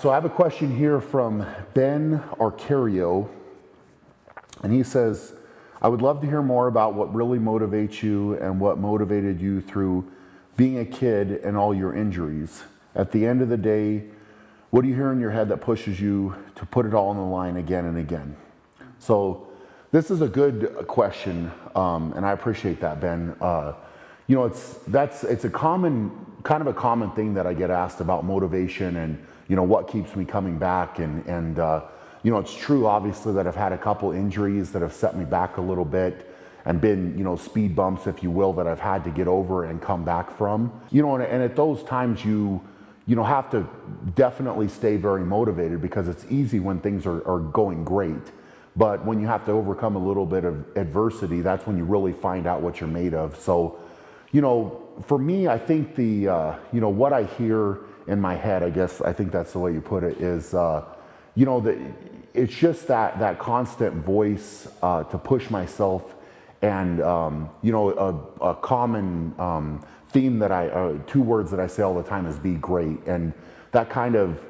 so I have a question here from Ben Arcario, and he says, I would love to hear more about what really motivates you and what motivated you through being a kid and all your injuries. At the end of the day, what do you hear in your head that pushes you to put it all on the line again and again? So this is a good question, and I appreciate that, Ben. You know, it's a common thing that I get asked about motivation and, you know, what keeps me coming back. And you know, it's true, obviously, that I've had a couple injuries that have set me back a little bit and been, you know, speed bumps, if you will, that I've had to get over and come back from. You know, and at those times you know, have to definitely stay very motivated, because it's easy when things are going great. But when you have to overcome a little bit of adversity, that's when you really find out what you're made of. So, you know, for me, I think you know, what I hear in my head, I think that's the way you put it, is, you know, that it's just that constant voice to push myself. And, you know, a common theme that two words that I say all the time is be great. And that kind of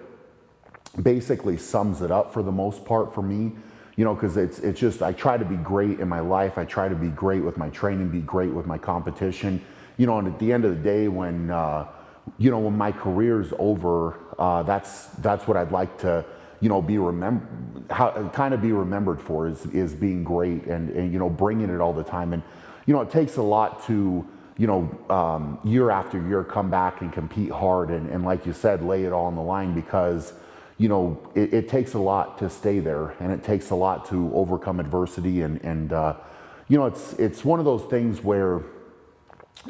basically sums it up for the most part for me. You know, because it's just, I try to be great in my life. I try to be great with my training, be great with my competition. You know, and at the end of the day, when, you know, when my career's over, that's what I'd like to, you know, be remembered for, is being great and, you know, bringing it all the time. And, you know, it takes a lot to, you know, year after year come back and compete hard and like you said, lay it all on the line, because, you know, it takes a lot to stay there, and it takes a lot to overcome adversity. And you know, it's one of those things where,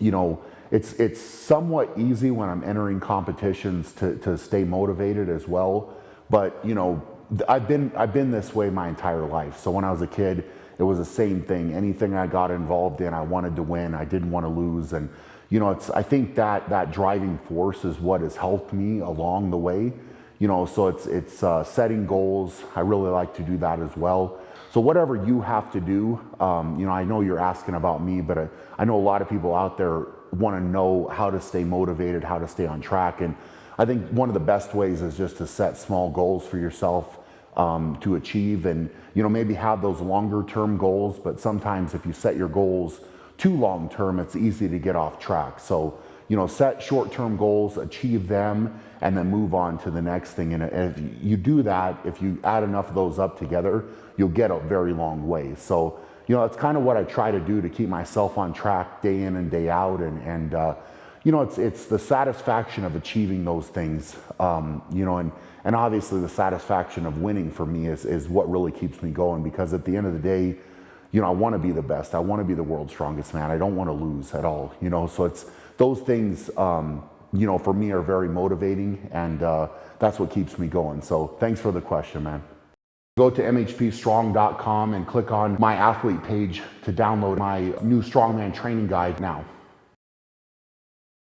you know, it's somewhat easy when I'm entering competitions to stay motivated as well. But, you know, I've been this way my entire life. So when I was a kid, it was the same thing. Anything I got involved in, I wanted to win. I didn't want to lose. And, you know, I think that driving force is what has helped me along the way. You know, so it's setting goals. I really like to do that as well. So whatever you have to do, you know, I know you're asking about me, but I know a lot of people out there want to know how to stay motivated, how to stay on track. And I think one of the best ways is just to set small goals for yourself to achieve, and, you know, maybe have those longer term goals. But sometimes if you set your goals too long term, it's easy to get off track. So, you know, set short-term goals, achieve them, and then move on to the next thing. And if you do that, if you add enough of those up together, you'll get a very long way. So, you know, that's kind of what I try to do to keep myself on track day in and day out. And you know, it's the satisfaction of achieving those things, you know, and obviously the satisfaction of winning for me is what really keeps me going, because at the end of the day, you know, I want to be the best. I want to be the world's strongest man. I don't want to lose at all, you know. So it's those things, you know, for me are very motivating, and that's what keeps me going. So thanks for the question, man. Go to mhpstrong.com and click on my athlete page to download my new Strongman training guide now.